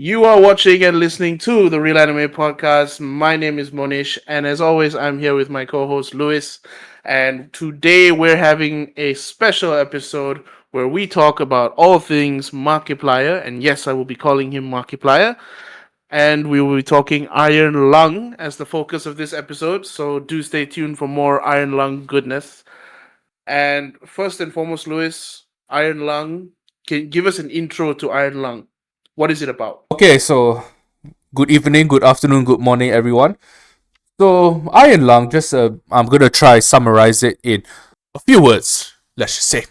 You are watching and listening to the Real Anime Podcast. My name is Mohnish, and as always, I'm here with my co host Lewis. And today we're having a special episode where we talk about all things Markiplier. And yes, I will be calling him Markiplier. And we will be talking Iron Lung as the focus of this episode. So do stay tuned for more Iron Lung goodness. And first and foremost, Lewis, Iron Lung, can give us an intro to Iron Lung. What is it about? Okay, so good evening, good afternoon, good morning, everyone. So Iron Lung, I'm gonna try summarize it in a few words. Let's just say,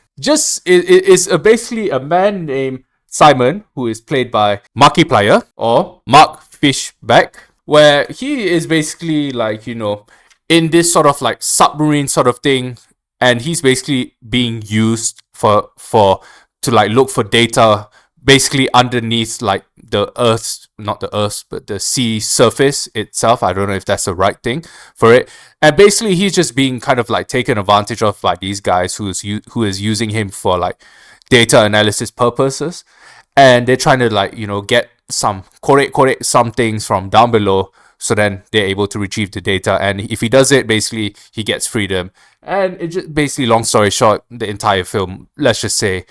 it's basically a man named Simon who is played by Markiplier or Mark Fishback, where he is basically like in this sort of like submarine sort of thing, and he's basically being used for to like look for data basically underneath like the earth's not the earth but the sea surface itself. I don't know if that's the right thing for it. And basically he's just being kind of like taken advantage of by these guys who is using him for like data analysis purposes, and they're trying to like get some correct some things from down below, so then they're able to retrieve the data. And if he does it, basically he gets freedom. And it just basically, long story short, the entire film, let's just say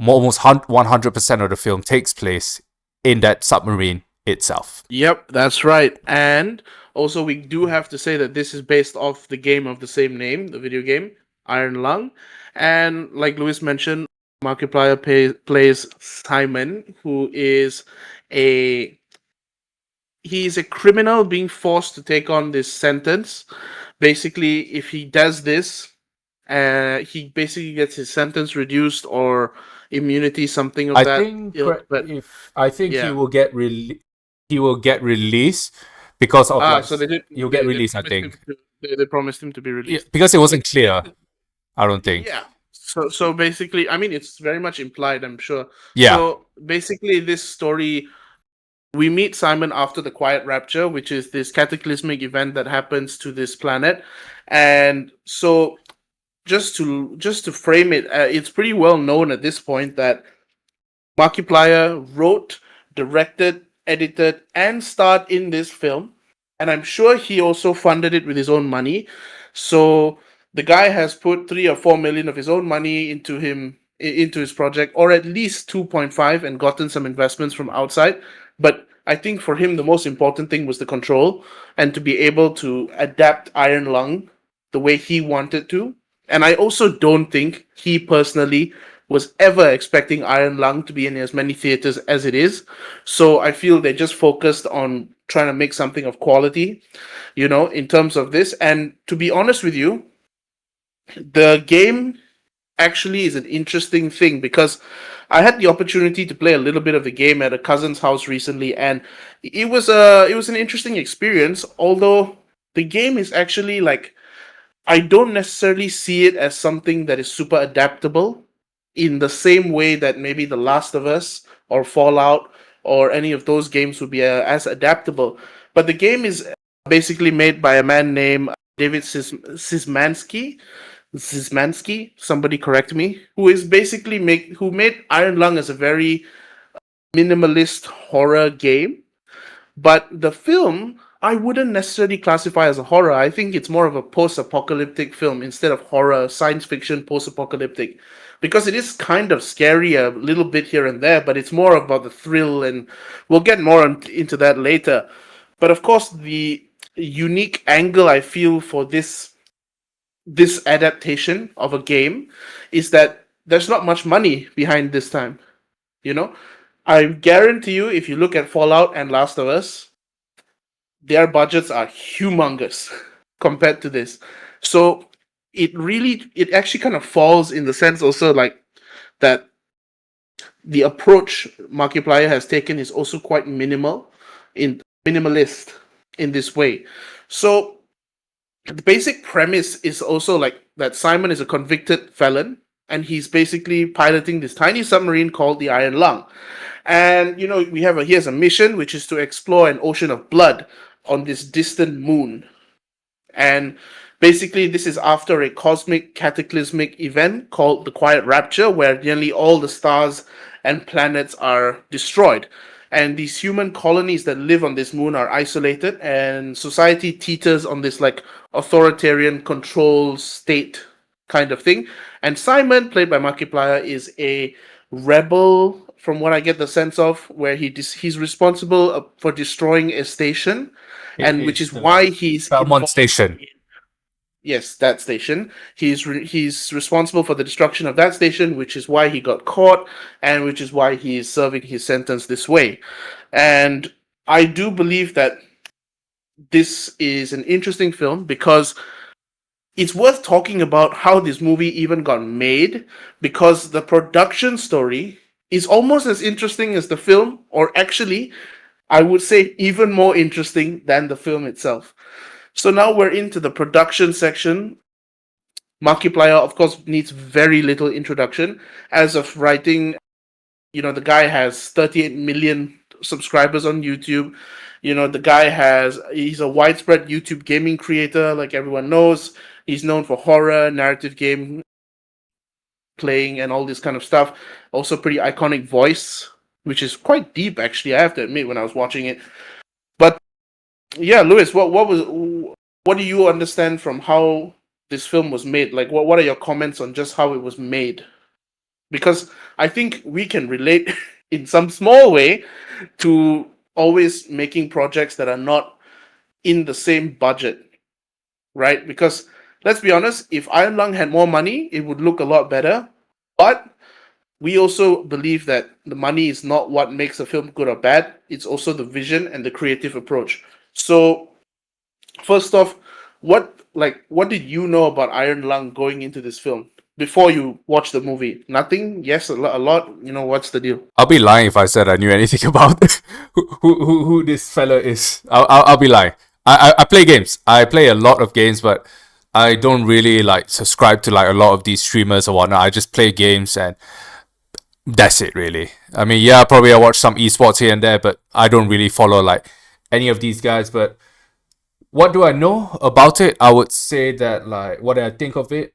almost 100% of the film takes place in that submarine itself. Yep, that's right. And also, we do have to say that this is based off the game of the same name, the video game, Iron Lung. And like Lewis mentioned, Markiplier plays Simon, who is a he's a criminal being forced to take on this sentence. Basically, if he does this, he basically gets his sentence reduced or immunity, something of I that think ilk. But if I think yeah, he will get released because of like so they did. he'll get They released. I promised him think to. They promised him to be released. because it wasn't clear. I don't think. Yeah. So basically, I mean, it's very much implied, I'm sure. Yeah, So basically, this story, we meet Simon after the Quiet Rapture, which is this cataclysmic event that happens to this planet, and so just to frame it, it's pretty well known at this point that Markiplier wrote, directed, edited, and starred in this film. And I'm sure he also funded it with his own money. So the guy has put 3 or 4 million of his own money into his project, or at least 2.5, and gotten some investments from outside. But I think for him the most important thing was the control and to be able to adapt Iron Lung the way he wanted to. And I also don't think he personally was ever expecting Iron Lung to be in as many theaters as it is. So I feel they just focused on trying to make something of quality, in terms of this. And to be honest with you, the game actually is an interesting thing because I had the opportunity to play a little bit of the game at a cousin's house recently, and it was an interesting experience. Although the game is actually like, I don't necessarily see it as something that is super adaptable in the same way that maybe The Last of Us or Fallout or any of those games would be as adaptable. But the game is basically made by a man named David Szymanski, somebody correct me, who is basically who made Iron Lung as a very minimalist horror game. But the film, I wouldn't necessarily classify as a horror. I think it's more of a post-apocalyptic film instead of horror, science fiction, post-apocalyptic, because it is kind of scary a little bit here and there, but it's more about the thrill, and we'll get more into that later. But of course, the unique angle I feel for this adaptation of a game is that there's not much money behind this time. You know, I guarantee you, if you look at Fallout and Last of Us, their budgets are humongous compared to this. So it actually kind of falls in the sense also like that the approach Markiplier has taken is also quite minimalist in this way. So the basic premise is also like that Simon is a convicted felon and he's basically piloting this tiny submarine called the Iron Lung. And he has a mission which is to explore an ocean of blood on this distant moon. And basically this is after a cosmic cataclysmic event called the Quiet Rapture, where nearly all the stars and planets are destroyed. and these human colonies that live on this moon are isolated, and society teeters on this like authoritarian control state kind of thing. And Simon, played by Markiplier, is a rebel, from what I get the sense of, where he's responsible for destroying a station, It and which is is the why he's Belmont involved. Station. Yes, that station. He's responsible for the destruction of that station, which is why he got caught, and which is why he is serving his sentence this way. And I do believe that this is an interesting film because it's worth talking about how this movie even got made, because the production story is almost as interesting as the film, or actually, I would say even more interesting than the film itself. So now we're into the production section. Markiplier, of course, needs very little introduction. As of writing, the guy has 38 million subscribers on YouTube. He's a widespread YouTube gaming creator, like everyone knows. He's known for horror, narrative game playing, and all this kind of stuff. Also, pretty iconic voice, which is quite deep, actually, I have to admit, when I was watching it. But yeah, Lewis, what do you understand from how this film was made? Like, what are your comments on just how it was made? Because I think we can relate in some small way to always making projects that are not in the same budget, right? Because let's be honest, if Iron Lung had more money, it would look a lot better. But we also believe that the money is not what makes a film good or bad. It's also the vision and the creative approach. So, first off, what did you know about Iron Lung going into this film before you watched the movie? Nothing? Yes, a lot. What's the deal? I'll be lying if I said I knew anything about who this fella is. I'll be lying. I play games. I play a lot of games, but I don't really like subscribe to like a lot of these streamers or whatnot. I just play games and that's it really. I mean, yeah, probably I watch some esports here and there, but I don't really follow like any of these guys. But what do I know about it? I would say that like what I think of it.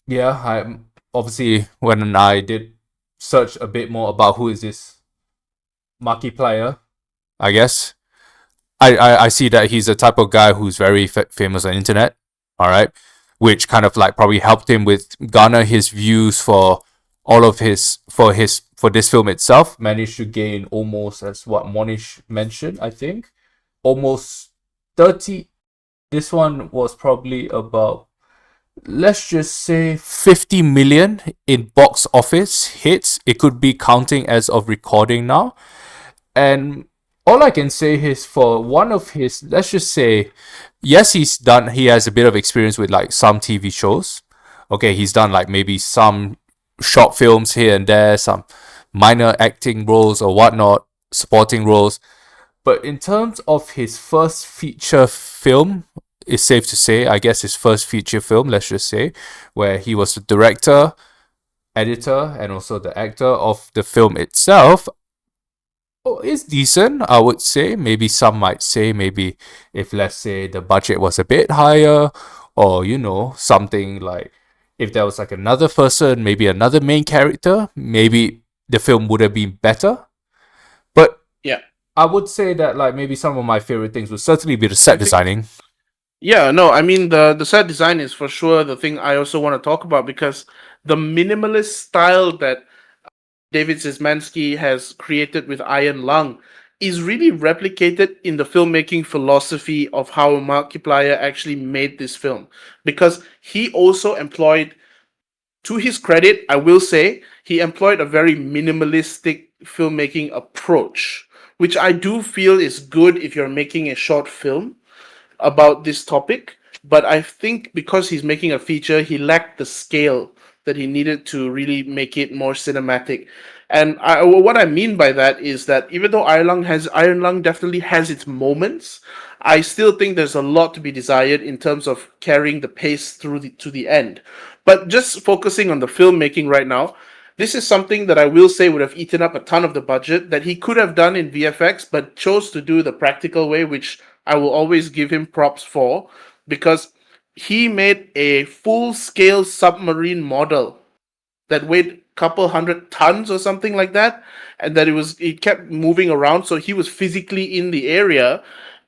Yeah, I obviously when I did search a bit more about who is this Markiplier, I guess I see that he's the type of guy who's very famous on the internet. All right, which kind of like probably helped him with garner his views for all of for this film itself. Managed to gain almost, as what Mohnish mentioned, I think almost 30. This one was probably about, let's just say, 50 million in box office hits. It could be counting as of recording now. And all I can say is for one of his, let's just say, yes, he has a bit of experience with like some TV shows. Okay, he's done like maybe some short films here and there, some minor acting roles or whatnot, supporting roles. But in terms of his first feature film, it's safe to say, I guess his first feature film, let's just say, where he was the director, editor, and also the actor of the film itself, is decent, I would say. Maybe some might say, maybe if let's say the budget was a bit higher, or something like if there was like another person, maybe another main character, maybe the film would have been better. But Yeah. I would say that like maybe some of my favorite things would certainly be the set designing. Yeah, no, I mean the set design is for sure the thing I also want to talk about, because the minimalist style that David Szymanski has created with Iron Lung is really replicated in the filmmaking philosophy of how Markiplier actually made this film, because he also employed, to his credit, I will say, he employed a very minimalistic filmmaking approach, which I do feel is good if you're making a short film about this topic. But I think because he's making a feature, he lacked the scale that he needed to really make it more cinematic. And what I mean by that is that even though Iron Lung definitely has its moments, I still think there's a lot to be desired in terms of carrying the pace through to the end. But just focusing on the filmmaking right now, this is something that I will say would have eaten up a ton of the budget that he could have done in VFX, but chose to do the practical way, which I will always give him props for, because he made a full-scale submarine model that weighed couple 100 tons or something like that, and that it kept moving around. So he was physically in the area,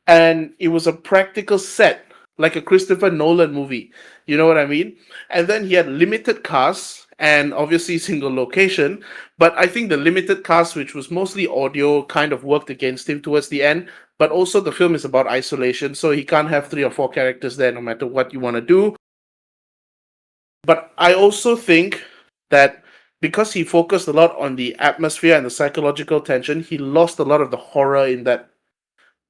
and it was a practical set, like a Christopher Nolan movie. You know what I mean? And then he had limited casts and obviously single location. But I think the limited cast, which was mostly audio, kind of worked against him towards the end. But also, the film is about isolation, so he can't have 3 or 4 characters there, no matter what you want to do. But I also think that because he focused a lot on the atmosphere and the psychological tension, he lost a lot of the horror in that,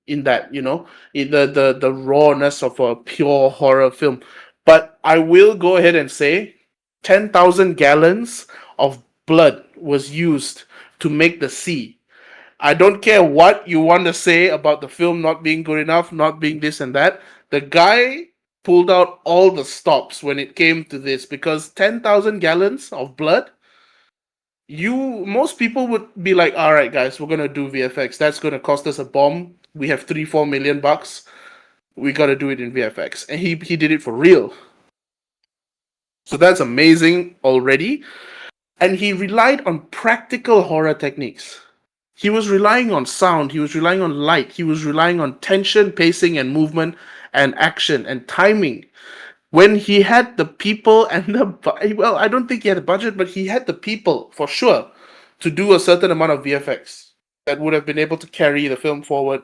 in the rawness of a pure horror film. But I will go ahead and say 10,000 gallons of blood was used to make the sea. I don't care what you want to say about the film not being good enough, not being this and that. The guy pulled out all the stops when it came to this, because 10,000 gallons of blood, most people would be like, all right, guys, we're going to do VFX. That's going to cost us a bomb. We have 3-4 million bucks. We got to do it in VFX. And he did it for real. So that's amazing already. And he relied on practical horror techniques. He was relying on sound, he was relying on light, he was relying on tension, pacing, and movement, and action, and timing. When he had the people and I don't think he had a budget, but he had the people, for sure, to do a certain amount of VFX that would have been able to carry the film forward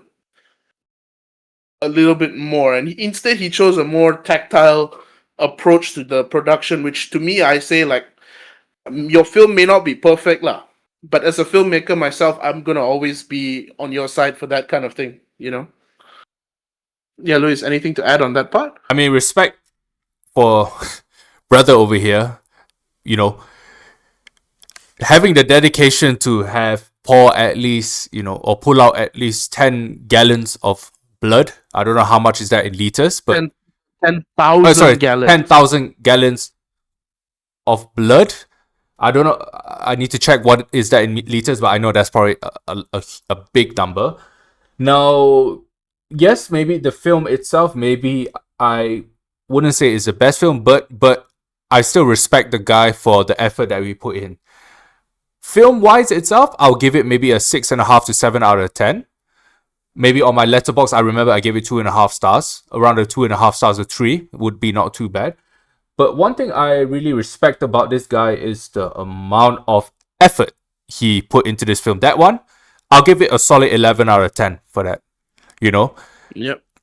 a little bit more. And instead, he chose a more tactile approach to the production, which to me, I say, like, your film may not be perfect, lah. But as a filmmaker myself, I'm gonna always be on your side for that kind of thing, you know? Yeah, Luis, anything to add on that part? I mean, respect for brother over here, you know, having the dedication to have pour at least, or pull out at least 10 gallons of blood. I don't know how much is that in liters, but 10,000 gallons. 10,000 gallons of blood. I don't know. I need to check what is that in liters, but I know that's probably a big number. Now, yes, maybe the film itself, maybe I wouldn't say it's the best film, but I still respect the guy for the effort that we put in. Film-wise itself, I'll give it maybe a 6.5 to 7 out of 10. Maybe on my Letterboxd, I remember I gave it 2.5 stars. Around the 2.5 stars or 3 would be not too bad. But one thing I really respect about this guy is the amount of effort he put into this film. That one, I'll give it a solid 11 out of 10 for that. Yep.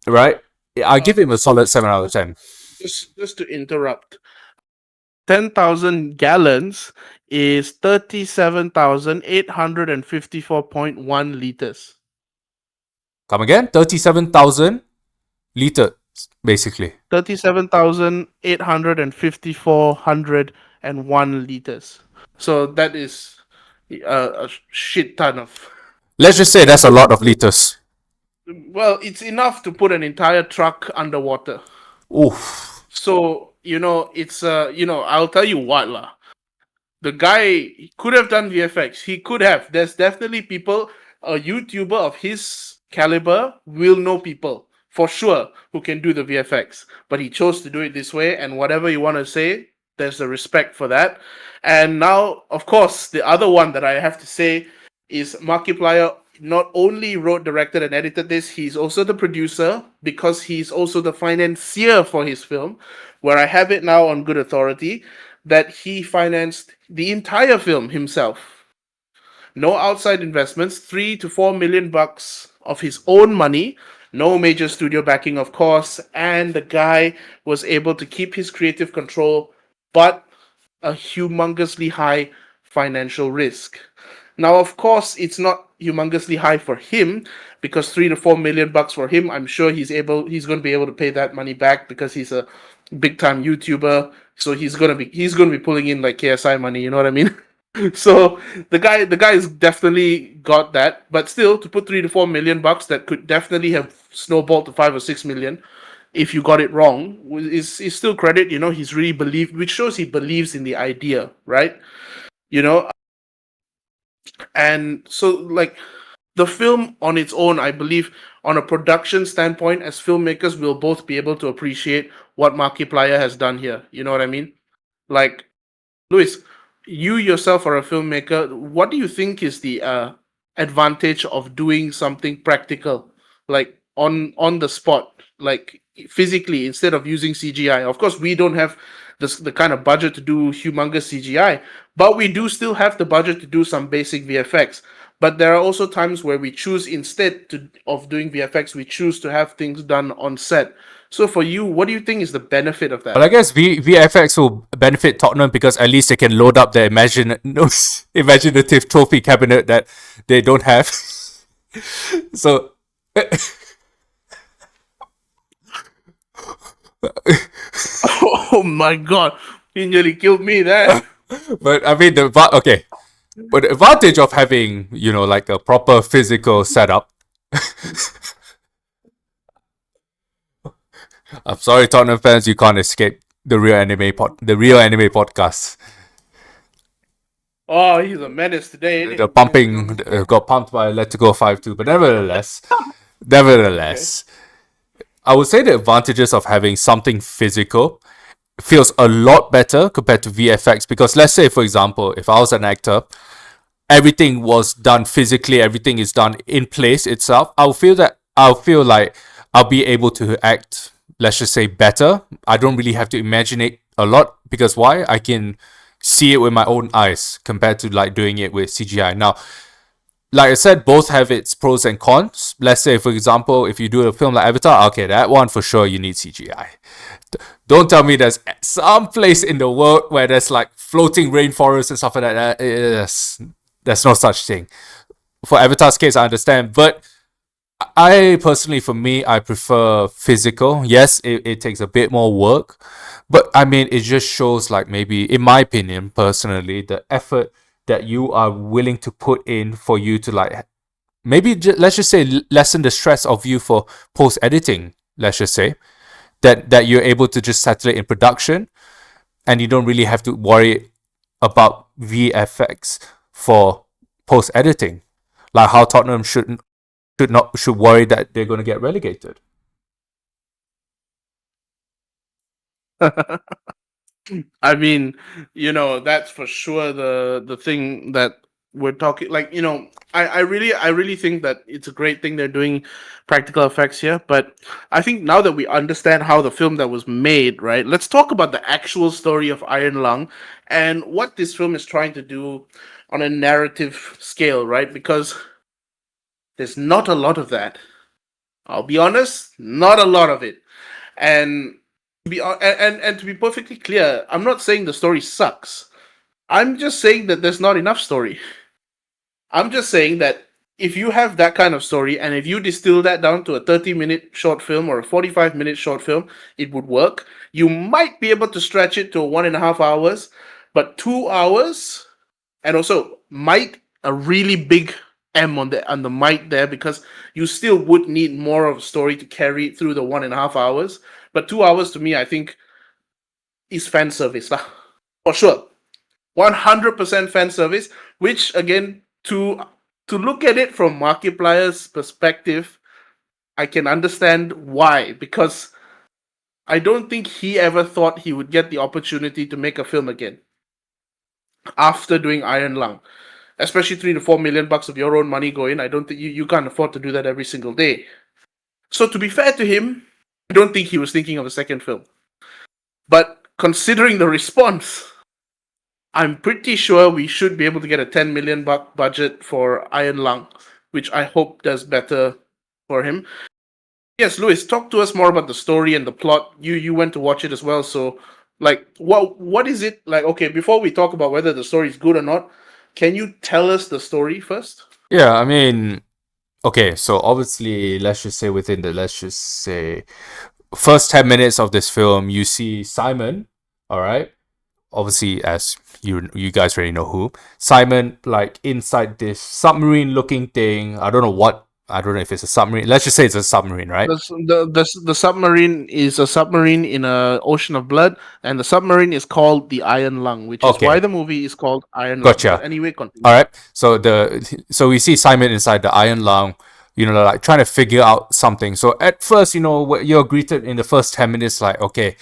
Right? I give him a solid 7 out of 10. Just to interrupt. 10,000 gallons is 37,854.1 liters. Come again? 37,000 liters, basically. 37,854.1 liters. So that is a shit ton of... Let's just say that's a lot of liters. Well, it's enough to put an entire truck underwater. Oof. So, it's, I'll tell you what, lah. The guy could have done VFX. He could have. There's definitely people, a YouTuber of his caliber will know people, for sure, who can do the VFX. But he chose to do it this way, and whatever you want to say, there's a respect for that. And now, of course, the other one that I have to say is Markiplier not only wrote, directed, and edited this, he's also the producer, because he's also the financier for his film, where I have it now on good authority that he financed the entire film himself. No outside investments, 3 to 4 million bucks of his own money, no major studio backing, of course, and the guy was able to keep his creative control, but a humongously high financial risk. Now, of course, it's not humongously high for him, because 3 to 4 million bucks for him, I'm sure he's going to be able to pay that money back, because he's a big time YouTuber. So he's going to be pulling in like KSI money, you know what I mean? So the guy's definitely got that, but still, to put 3 to 4 million bucks that could definitely have snowballed to 5 or 6 million if you got it wrong is still credit. He's really believed, which shows he believes in the idea, right? And so, like, the film on its own, I believe, on a production standpoint, as filmmakers, we'll both be able to appreciate what Markiplier has done here. You know what I mean? Like, Luis, you yourself are a filmmaker. What do you think is the advantage of doing something practical, like on the spot, like physically, instead of using CGI? Of course, we don't have the kind of budget to do humongous CGI, but we do still have the budget to do some basic VFX. But there are also times where we choose, instead of doing VFX, we choose to have things done on set. So for you, what do you think is the benefit of Well, I that? guess VFX will benefit Tottenham because at least they can load up their imaginative trophy cabinet that they don't have. So, Oh my god, he nearly killed me there. but I mean okay, but the advantage of having like a proper physical setup. I'm sorry, Tottenham fans, you can't escape the real anime podcast. Oh, he's a menace today, ain't The he? pumping got pumped by Let Go 5-2, but Okay. nevertheless, I would say the advantages of having something physical feels a lot better compared to VFX because let's say, for example, if I was an actor, everything was done physically, everything is done in place itself. I'll feel like I'll be able to act, let's just say, better. I don't really have to imagine it a lot because why? I can see it with my own eyes compared to like doing it with CGI. Now, like I said, both have its pros and cons. Let's say, for example, if you do a film like Avatar, okay, that one for sure you need CGI. Don't tell me there's some place in the world where there's like floating rainforests and stuff like that. There's no such thing. For Avatar's case, I understand, but I personally, for me, I prefer physical. Yes, it takes a bit more work, but I mean, it just shows, like, maybe, in my opinion, personally, the effort that you are willing to put in for you to, like, maybe let's just say lessen the stress of you for post editing. Let's just say that you're able to just settle it in production, and you don't really have to worry about VFX for post editing, like how Tottenham should worry that they're going to get relegated. I mean, that's for sure the thing that we're talking. Like, I really think that it's a great thing they're doing practical effects here. But I think now that we understand how the film that was made, right? Let's talk about the actual story of Iron Lung and what this film is trying to do on a narrative scale, right? Because there's not a lot of that. I'll be honest, not a lot of it. And and to be perfectly clear, I'm not saying the story sucks. I'm just saying that there's not enough story. I'm just saying that if you have that kind of story and if you distill that down to a 30-minute short film or a 45-minute short film, it would work. You might be able to stretch it to 1.5 hours, but 2 hours, and also might, a really big M on the might there, because you still would need more of a story to carry it through the 1.5 hours. But 2 hours to me, I think, is fan service lah, for sure. 100% fan service, which again, to look at it from Markiplier's perspective, I can understand why, because I don't think he ever thought he would get the opportunity to make a film again after doing Iron Lung. Especially 3 to 4 million bucks of your own money go in. I don't think you can't afford to do that every single day. So to be fair to him, I don't think he was thinking of a second film. But considering the response, I'm pretty sure we should be able to get a 10 million buck budget for Iron Lung, which I hope does better for him. Yes, Louis, talk to us more about the story and the plot. You went to watch it as well, so like what is it like? Okay, before we talk about whether the story is good or not, can you tell us the story first? Yeah, I mean, okay, so obviously, let's just say, first 10 minutes of this film, you see Simon, all right? Obviously, as you guys already know who. Simon, like, inside this submarine looking thing. I don't know if it's a submarine. Let's just say it's a submarine, right? The submarine is a submarine in a ocean of blood, and the submarine is called the Iron Lung, which is why Okay, the movie is called Iron Lung. But gotcha. anyway, continue. All right. So we see Simon inside the iron lung, like trying to figure out something. So at first, you're greeted in the first 10 minutes, like, okay,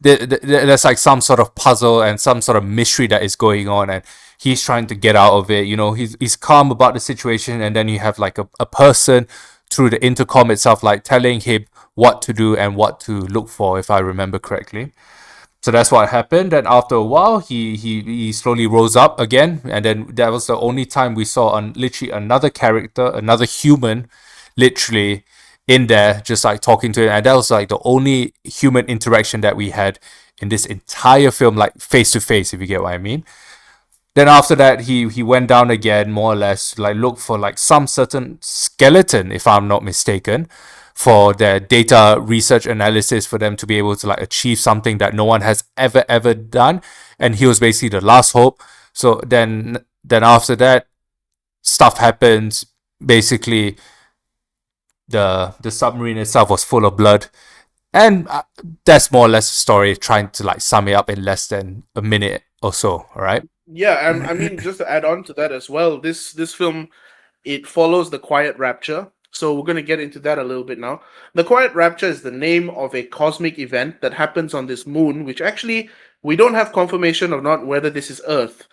there's like some sort of puzzle and some sort of mystery that is going on, and he's trying to get out of it. He's calm about the situation, and then you have like a person through the intercom itself, like telling him what to do and what to look for, if I remember correctly. So that's what happened. And after a while, he slowly rose up again, and then that was the only time we saw literally another character, another human, literally in there, just like talking to him. And that was like the only human interaction that we had in this entire film, like face to face, if you get what I mean. Then after that, he went down again, more or less, like look for like some certain skeleton, if I'm not mistaken, for their data research analysis, for them to be able to like achieve something that no one has ever done. And he was basically the last hope. So then after that, stuff happens. Basically, the submarine itself was full of blood, and that's more or less the story, trying to like sum it up in less than a minute or so. All right. Yeah, and I mean, just to add on to that as well, this film, it follows the Quiet Rapture. So we're going to get into that a little bit now. The Quiet Rapture is the name of a cosmic event that happens on this moon, which actually we don't have confirmation of not whether this is Earth.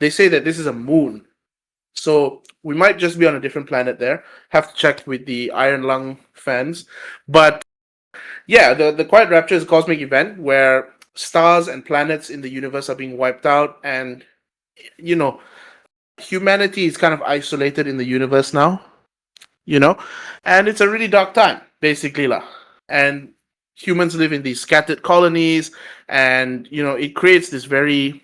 They say that this is a moon. So we might just be on a different planet there. Have to check with the Iron Lung fans. But yeah, the Quiet Rapture is a cosmic event where stars and planets in the universe are being wiped out, and humanity is kind of isolated in the universe now, and it's a really dark time, basically lah. And humans live in these scattered colonies, and it creates this very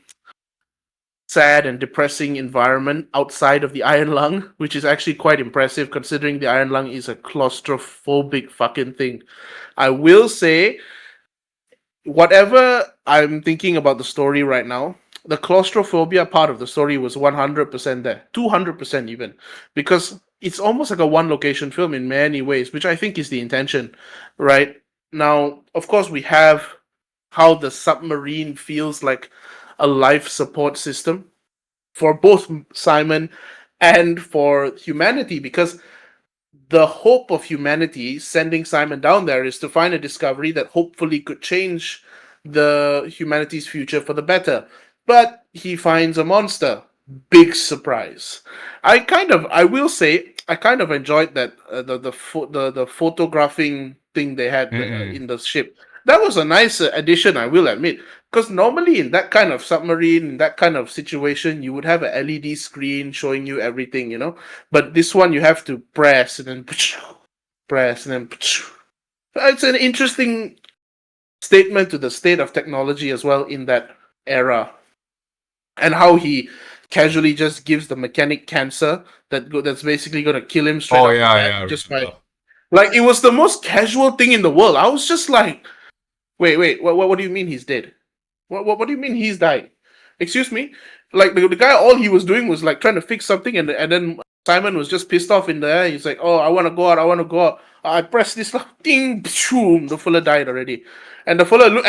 sad and depressing environment outside of the Iron Lung, which is actually quite impressive considering the Iron Lung is a claustrophobic fucking thing. I will say, whatever I'm thinking about the story right now, the claustrophobia part of the story was 100% there, 200% even, because it's almost like a one location film in many ways, which I think is the intention, right? Now, of course, we have how the submarine feels like a life support system for both Simon and for humanity, because the hope of humanity sending Simon down there is to find a discovery that hopefully could change the humanity's future for the better. But he finds a monster. Big surprise. I will say, I kind of enjoyed that the photographing thing they had in the ship. That was a nice addition, I will admit. Because normally in that kind of submarine, in that kind of situation, you would have an LED screen showing you everything, But this one you have to press and then press and then. It's an interesting statement to the state of technology as well in that era, and how he casually just gives the mechanic cancer that's basically going to kill him straight. Oh yeah, just by like, it was the most casual thing in the world. I was just like, wait, what do you mean he's dead? What do you mean he's died? Excuse me? Like, the guy, all he was doing was like trying to fix something, and then Simon was just pissed off in there. He's like, oh, I want to go out. I pressed this, ding, boom, the fella died already. And the fella,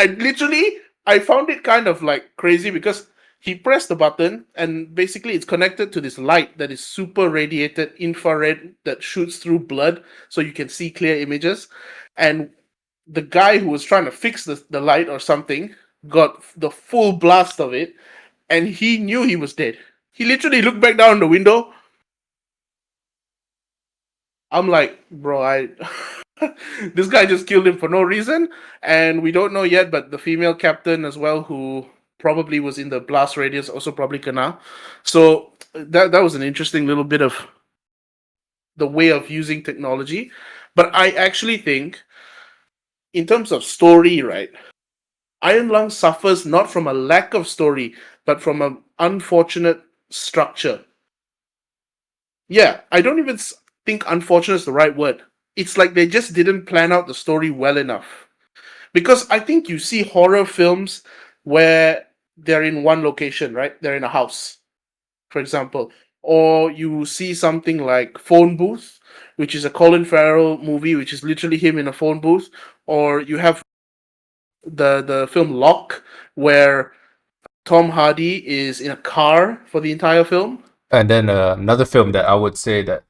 I found it kind of like crazy because he pressed the button, and basically it's connected to this light that is super radiated infrared that shoots through blood so you can see clear images. And the guy who was trying to fix the light or something got the full blast of it, and he knew he was dead. He literally looked back down the window. I'm like, bro, this guy just killed him for no reason, and we don't know yet, but the female captain as well, who probably was in the blast radius, also probably kena. So that was an interesting little bit of the way of using technology. But I actually think, in terms of story, right, Iron Lung suffers not from a lack of story, but from an unfortunate structure. Yeah, I don't even think unfortunate is the right word. It's like they just didn't plan out the story well enough. Because I think you see horror films where they're in one location, right? They're in a house, for example. Or you see something like Phone Booth, which is a Colin Farrell movie, which is literally him in a phone booth. Or you have the film Lock, where Tom Hardy is in a car for the entire film. And then another film that I would say that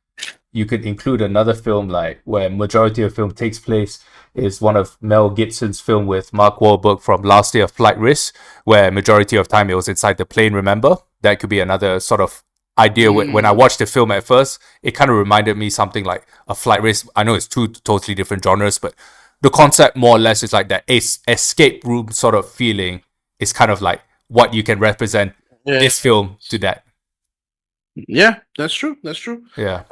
you could include, another film like where majority of film takes place is one of Mel Gibson's film with Mark Wahlberg from Last Day of Flight Risk, where majority of time it was inside the plane, remember? That could be another sort of idea. When I Mm. watched the film at first, it kind of reminded me something like a Flight Risk. I know it's two totally different genres, but the concept more or less is like that escape room sort of feeling is kind of like what you can represent Yeah. this film to that. Yeah, that's true. That's true. Yeah.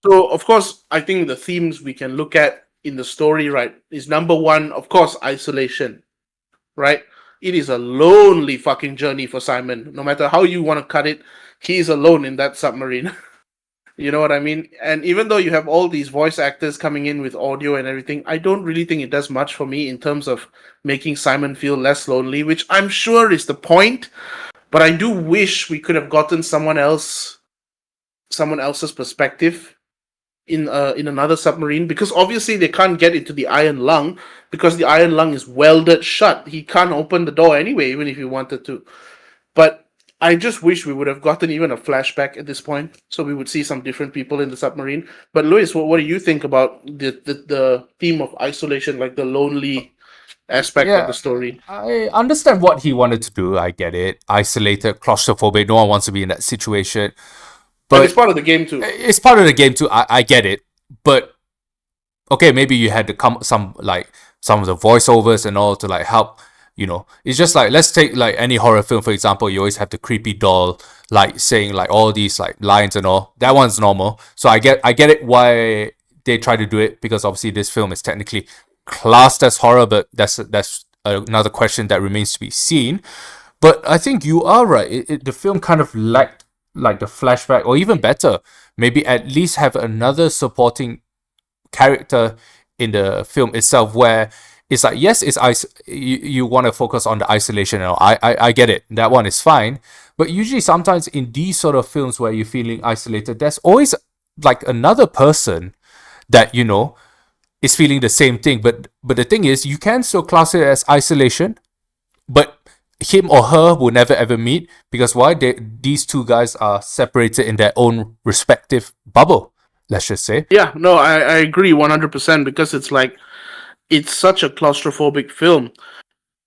So, of course, I think the themes we can look at in the story, right, is number one, of course, isolation, right? It is a lonely fucking journey for Simon. No matter how you want to cut it, he's alone in that submarine. You know what I mean? And even though you have all these voice actors coming in with audio and everything, I don't really think it does much for me in terms of making Simon feel less lonely, which I'm sure is the point. But I do wish we could have gotten someone else's perspective in another submarine, because obviously they can't get into the iron lung because the iron lung is welded shut. He can't open the door anyway, even if he wanted to. But I just wish we would have gotten even a flashback at this point, so we would see some different people in the submarine. But Luis, what do you think about the theme of isolation, like the lonely aspect of the Yeah, story? I understand what he wanted to do. I get it. Isolated, claustrophobic. No one wants to be in that situation. And it's But part of the game too. it's part of the game too. I get it. But okay, maybe you had to come some of the voiceovers and all to like help. It's just like, let's take like any horror film for example. You always have the creepy doll like saying like all these like lines and all. That one's normal. So I get it why they try to do it, because obviously this film is technically classed as horror, but that's another question that remains to be seen. But I think you are right. The film kind of lacked like the flashback, or even better, maybe at least have another supporting character in the film itself, where it's like, yes, you want to focus on the isolation and all. I get it, that one is fine, but usually sometimes in these sort of films where you're feeling isolated, there's always like another person that is feeling the same thing. But the thing is, you can still class it as isolation, but him or her will never ever meet, because why? These two guys are separated in their own respective bubble, let's just say. Yeah, no, I agree 100%, because it's such a claustrophobic film.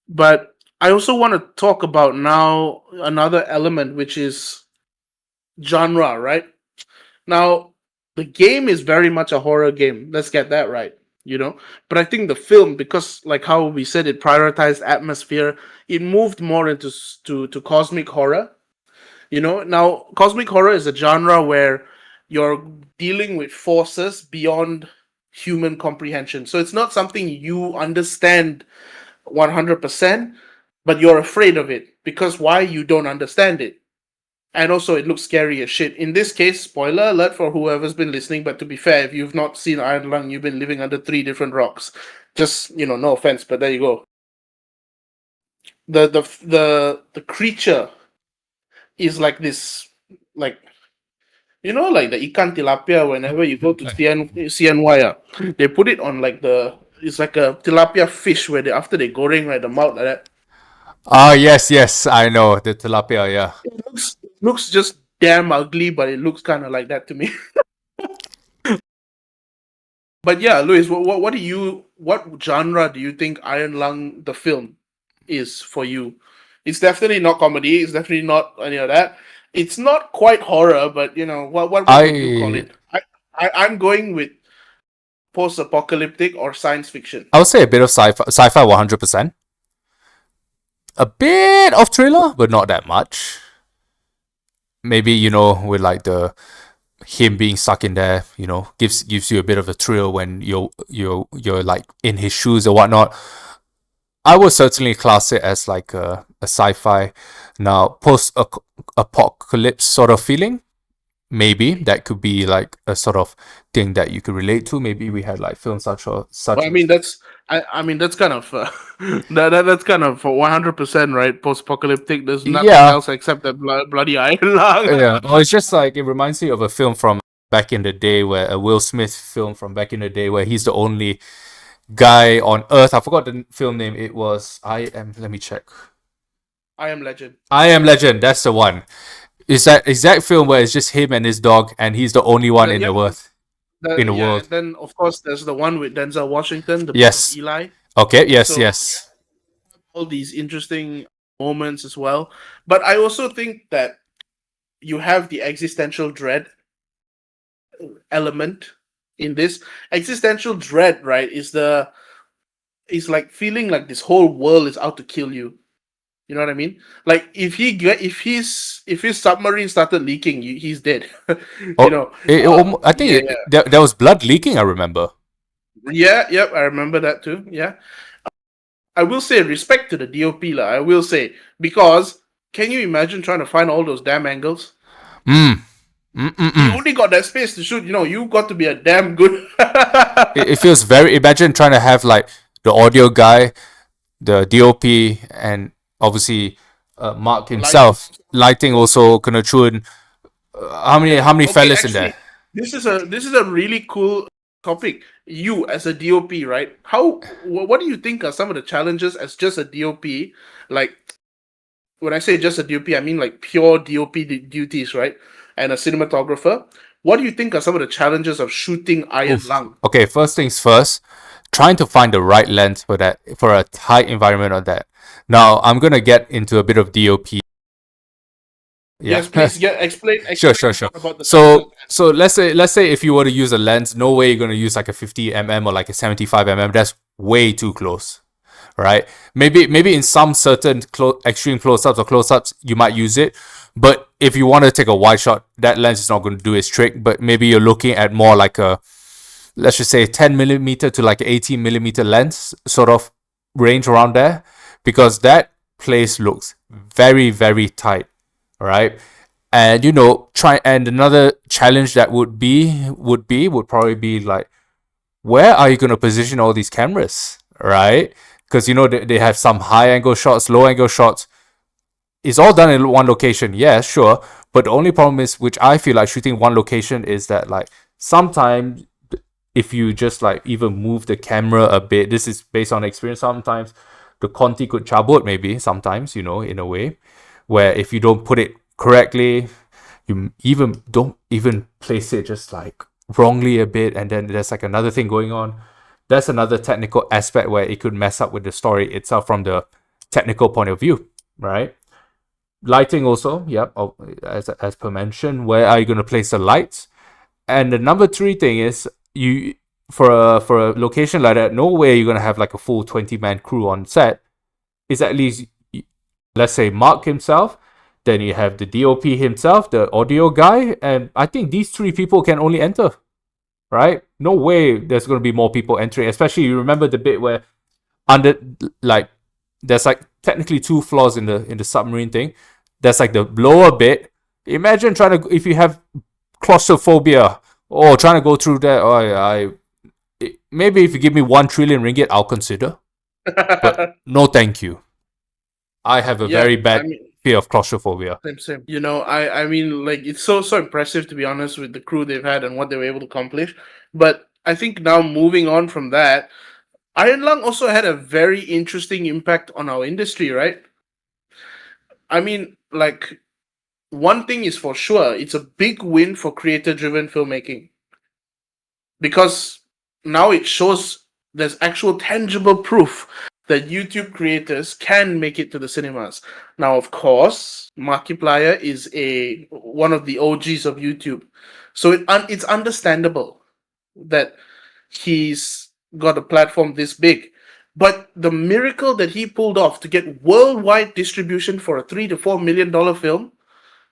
But I also want to talk about now another element, which is genre, right? Now, the game is very much a horror game. Let's get that right, you know? But I think the film, because like how we said, it prioritized atmosphere, it moved more into to cosmic horror. Now cosmic horror is a genre where you're dealing with forces beyond human comprehension. So it's not something you understand 100%, but you're afraid of it because why? You don't understand it. And also, it looks scary as shit. In this case, spoiler alert for whoever's been listening, but to be fair, if you've not seen Iron Lung, you've been living under 3 different rocks. Just, no offense, but there you go. The creature is like this, like, like the ikan tilapia. Whenever you go to CNY, they put it on like it's like a tilapia fish where after they goreng, right, the mouth like that. Ah, yes, I know the tilapia. Yeah. It looks just damn ugly, but it looks kind of like that to me. But yeah, Luis, what genre do you think Iron Lung the film is for you? It's definitely not comedy. It's definitely not any of that. It's not quite horror, but what would you call I it? I'm going with post-apocalyptic or science fiction. I would say a bit of sci-fi 100%. A bit of thriller, but not that much. Maybe with like the him being stuck in there, gives you a bit of a thrill when you're like in his shoes or whatnot. I would certainly class it as like a sci-fi. Now, post apocalypse sort of feeling. Maybe that could be like a sort of thing that you could relate to. Maybe we had like films such Well, I as. mean that's kind of that's kind of 100% right. Post-apocalyptic. There's nothing Yeah, else except that bloody Iron Lung. yeah. Well, it's just like it reminds me of a film from back in the day, where a Will Smith film from back in the day, where he's the only guy on Earth. I forgot the film name. It was I am. Let me check. I Am Legend. I Am Legend. That's the one. It's that exact film where it's just him and his dog, and he's the only one in the Yep. world. in the Yeah, world. and then of course there's the one with Denzel Washington, The Book of Yes. Eli. Okay. Yes. So Yes. all these interesting moments as well. But I also think that you have the existential dread element in this. Existential dread, right, is like feeling like this whole world is out to kill you. You know what I mean? Like if his submarine started leaking, he's dead. you Oh, know. Uh, I think yeah, there was blood leaking. I remember. yep, I remember that too. Yeah. I will say respect to the DOP lah. I will say because can you imagine trying to find all those damn angles? Mm. Mm-mm-mm. You only got that space to shoot. You know, you got to be a damn good. It feels very. Imagine trying to have like the audio guy, the DOP, and obviously Mark Lighting. himself. Lighting also gonna throw in Yeah. how many Okay. fellas in there? Actually, this is a really cool topic. You as a DOP, right? What do you think are some of the challenges as just a DOP? Like when I say just a DOP, I mean like pure DOP duties, right? And a cinematographer. What do you think are some of the challenges of shooting Iron Oof. Lung? Okay, first things first, trying to find the right lens for that for a tight environment on that. Now I'm gonna get into a bit of DOP. Yeah. Yes, please get explain Sure, explain sure, sure. more about the lenses. So let's say if you were to use a lens, no way you're gonna use like a 50 mm or like a 75 mm. That's way too close, right? Maybe in some certain extreme close-ups or close-ups you might use it, but if you want to take a wide shot, that lens is not going to do its trick. But maybe you're looking at more like a, let's just say, 10 mm to like 18 mm lens sort of range around there, because that place looks very very tight, right? And try, and another challenge that would probably be like, where are you going to position all these cameras, right? Because they have some high angle shots, low angle shots. It's all done in one location, yeah, sure. But the only problem is, which I feel like shooting one location, is that like sometimes if you just like even move the camera a bit, this is based on experience, sometimes the conti could chabut, maybe sometimes, in a way, where if you don't put it correctly, you even don't even place it just like wrongly a bit, and then there's like another thing going on. That's another technical aspect where it could mess up with the story itself from the technical point of view, right? Lighting also, yep, as per mentioned, where are you going to place the lights? And the number three thing is, you for a location like that, no way you're going to have like a full 20-man crew on set. Is at least, let's say, Mark himself, then you have the DOP himself, the audio guy, and I think these three people can only enter, right? No way there's going to be more people entering, especially you remember the bit where under, like, there's like technically two floors in the submarine thing. There's like the lower bit. Imagine trying to, if you have claustrophobia or trying to go through that. Maybe if you give me 1 trillion ringgit, I'll consider. But no, thank you. I have a Yeah, very I bad mean, fear of claustrophobia. same. I mean, like it's so impressive to be honest with the crew they've had and what they were able to accomplish. But I think now moving on from that, Iron Lung also had a very interesting impact on our industry, right? I mean, like one thing is for sure, it's a big win for creator-driven filmmaking because now it shows there's actual tangible proof that YouTube creators can make it to the cinemas. Now, of course, Markiplier is one of the OGs of YouTube, so it's understandable that he's got a platform this big. But the miracle that he pulled off to get worldwide distribution for a $3 to $4 million film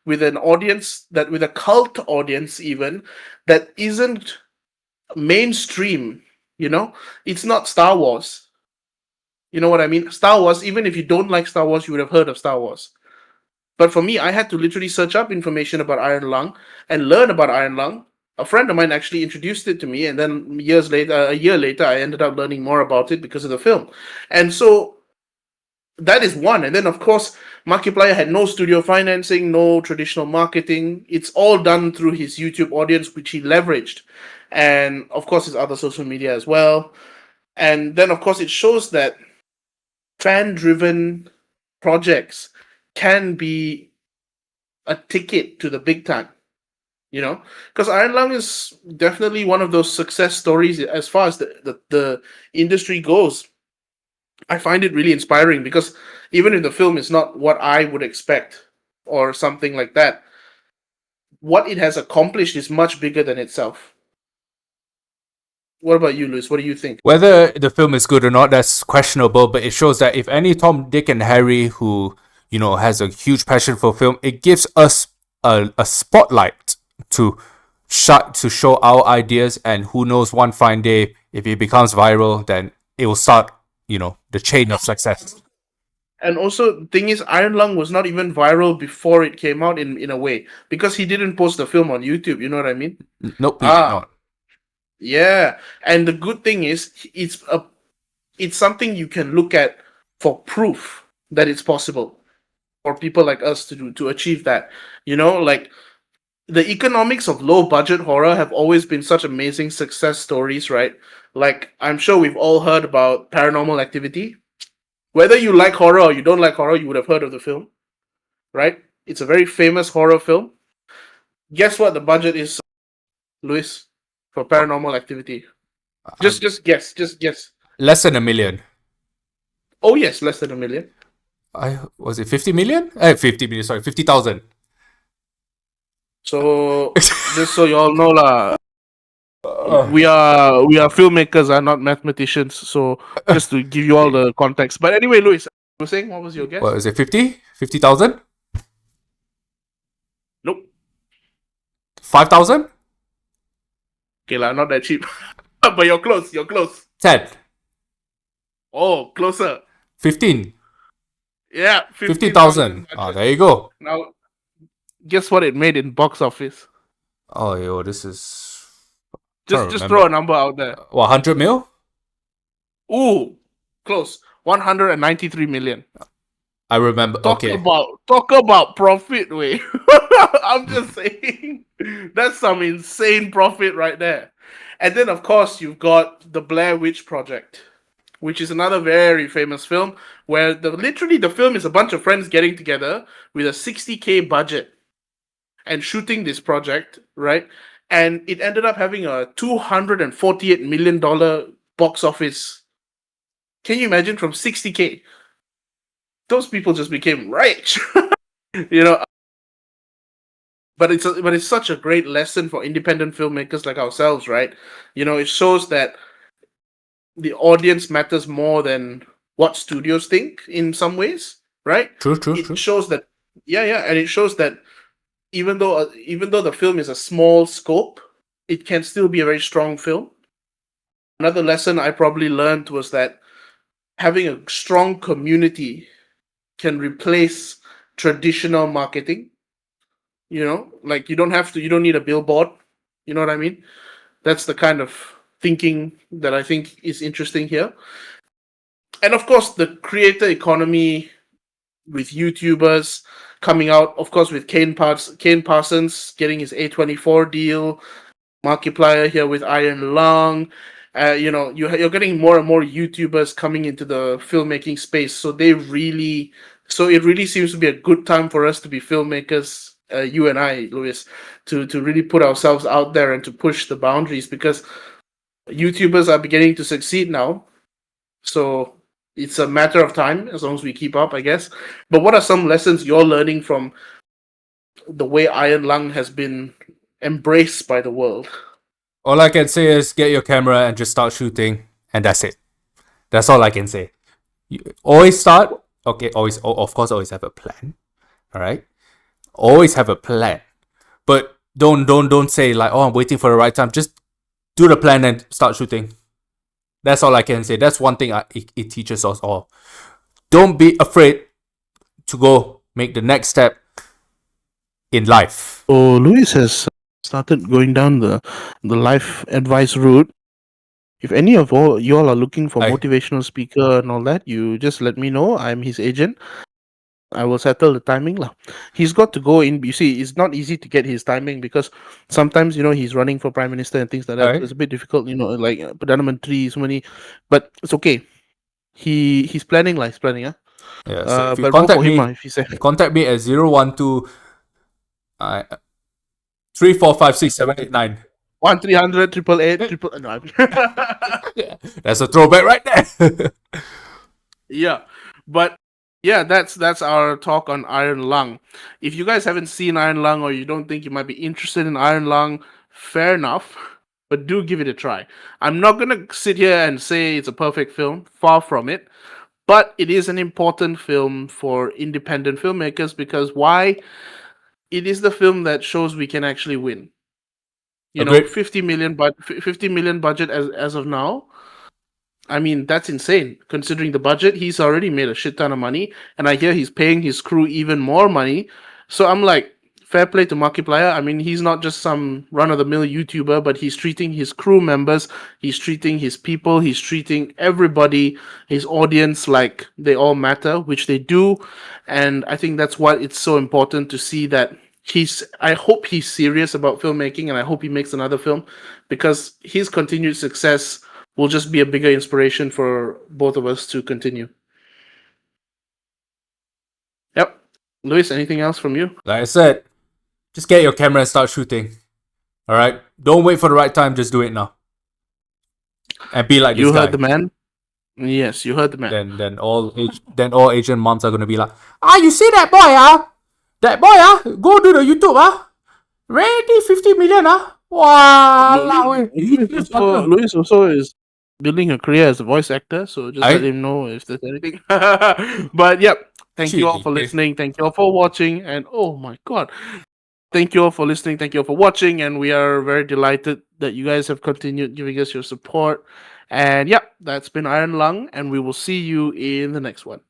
with an audience with a cult audience even that isn't mainstream, it's not Star Wars. You know what I mean? Star Wars, even if you don't like Star Wars, you would have heard of Star Wars. But for me, I had to literally search up information about Iron Lung and learn about Iron Lung. A friend of mine actually introduced it to me, and then a year later, I ended up learning more about it because of the film. And so that is one. And then, of course, Markiplier had no studio financing, no traditional marketing. It's all done through his YouTube audience, which he leveraged. And, of course, his other social media as well. And then, of course, it shows that fan driven projects can be a ticket to the big time. Because Iron Lung is definitely one of those success stories as far as the industry goes. I find it really inspiring because even if the film is not what I would expect or something like that, what it has accomplished is much bigger than itself. What about you, Luis? What do you think? Whether the film is good or not, that's questionable, but it shows that if any Tom, Dick, and Harry who, has a huge passion for film, it gives us a spotlight to to show our ideas, and who knows, one fine day, if it becomes viral, then it will start, the chain of success. And also, the thing is, Iron Lung was not even viral before it came out in a way because he didn't post the film on YouTube. You know what I mean? Nope, he did Ah, not. yeah. And the good thing is, it's something you can look at for proof that it's possible for people like us to achieve that. Like the economics of low budget horror have always been such amazing success stories, right? Like I'm sure we've all heard about Paranormal Activity. Whether you like horror or you don't like horror, you would have heard of the film, right? It's a very famous horror film. Guess what the budget is, Luis, for Paranormal Activity? Um, Just guess, just guess. Less than a million. Oh yes, less than a million. I was it 50 million? 50 million. Sorry, 50,000. So just so you all know, lah, Uh, we are filmmakers, are not mathematicians. So just to give you all the context. But anyway, Luis, you were saying what was your guess? what was it? 50? 50,000? Nope. 5,000? Okay, lah, not that cheap. But you're close. You're close. 10? Oh, closer. 15? Yeah, 50,000. There you go. Now, guess what it made in box office? Oh, yo, this is. Just throw a number out there. What, 100 mil? Ooh, close. 193 million. I remember. Talk Okay. about profit, way. I'm just saying, that's some insane profit right there. And then, of course, you've got the Blair Witch Project, which is another very famous film where literally the film is a bunch of friends getting together with a 60K budget and shooting this project, right? And it ended up having a $248 million box office. Can you imagine, from 60K? Those people just became rich, you know. But it's such a great lesson for independent filmmakers like ourselves, right? It shows that the audience matters more than what studios think in some ways, right? True. It shows that, and it shows that even though the film is a small scope, it can still be a very strong film. Another lesson I probably learned was that having a strong community can replace traditional marketing. Like you don't need a billboard. You know what I mean? That's the kind of thinking that I think is interesting here. And of course, the creator economy with YouTubers coming out, of course, with Kane Parsons getting his A24 deal, Markiplier here with Iron Lung. You're getting more and more YouTubers coming into the filmmaking space, so it really seems to be a good time for us to be filmmakers, you and I, Luis, to really put ourselves out there and to push the boundaries, because YouTubers are beginning to succeed now. So it's a matter of time, as long as we keep up, I guess. But what are some lessons you're learning from the way Iron Lung has been embraced by the world? All I can say is get your camera and just start shooting, and that's it. That's all I can say. You always start. Okay, of course, always have a plan. All right, always have a plan, but don't say like, oh, I'm waiting for the right time. Just do the plan and start shooting. That's all I can say. That's one thing it teaches us all. Don't be afraid to go make the next step in life. So Luis has started going down the life advice route. If any of you all are looking for motivational speaker and all that, you just let me know. I'm his agent. I will settle the timing lah. He's got to go in. You see, it's not easy to get his timing because sometimes he's running for prime minister and things like that. Right. It's a bit difficult, like Perdana Menteri, so many. But it's okay. He's planning lah. He's planning, Yeah. So if you but contact for him, me, if he say contact me at 012. 3, 4, 5, 6, 7, 8, 9. 1-300 888 triple. No, That's a throwback right there. yeah, but yeah, that's our talk on Iron Lung. If you guys haven't seen Iron Lung or you don't think you might be interested in Iron Lung, fair enough. But do give it a try. I'm not gonna sit here and say it's a perfect film. Far from it. But it is an important film for independent filmmakers because why? It is the film that shows we can actually win. You know, Agreed. 50 million budget as of now. I mean, that's insane. Considering the budget, he's already made a shit ton of money, and I hear he's paying his crew even more money. So I'm like, fair play to Markiplier. I mean, he's not just some run-of-the-mill YouTuber, but he's treating his crew members, he's treating his people, he's treating everybody, his audience like they all matter, which they do. And I think that's why it's so important to see that I hope he's serious about filmmaking, and I hope he makes another film because his continued success will just be a bigger inspiration for both of us to continue. Yep. Luis, anything else from you? Like I said, just get your camera and start shooting. All right? Don't wait for the right time. Just do it now. And be like You this guy. heard the man. Yes, you heard the man. Then all Asian moms are gonna be like, you see that boy, That boy, go do the YouTube, Ready 50 million, Wow. Luis also is building a career as a voice actor, so just let him know if there's anything. But yep, thank you all for listening. Thank you all for watching. And oh my god, thank you all for listening. Thank you all for watching. And we are very delighted that you guys have continued giving us your support. And yep, that's been Iron Lung, and we will see you in the next one.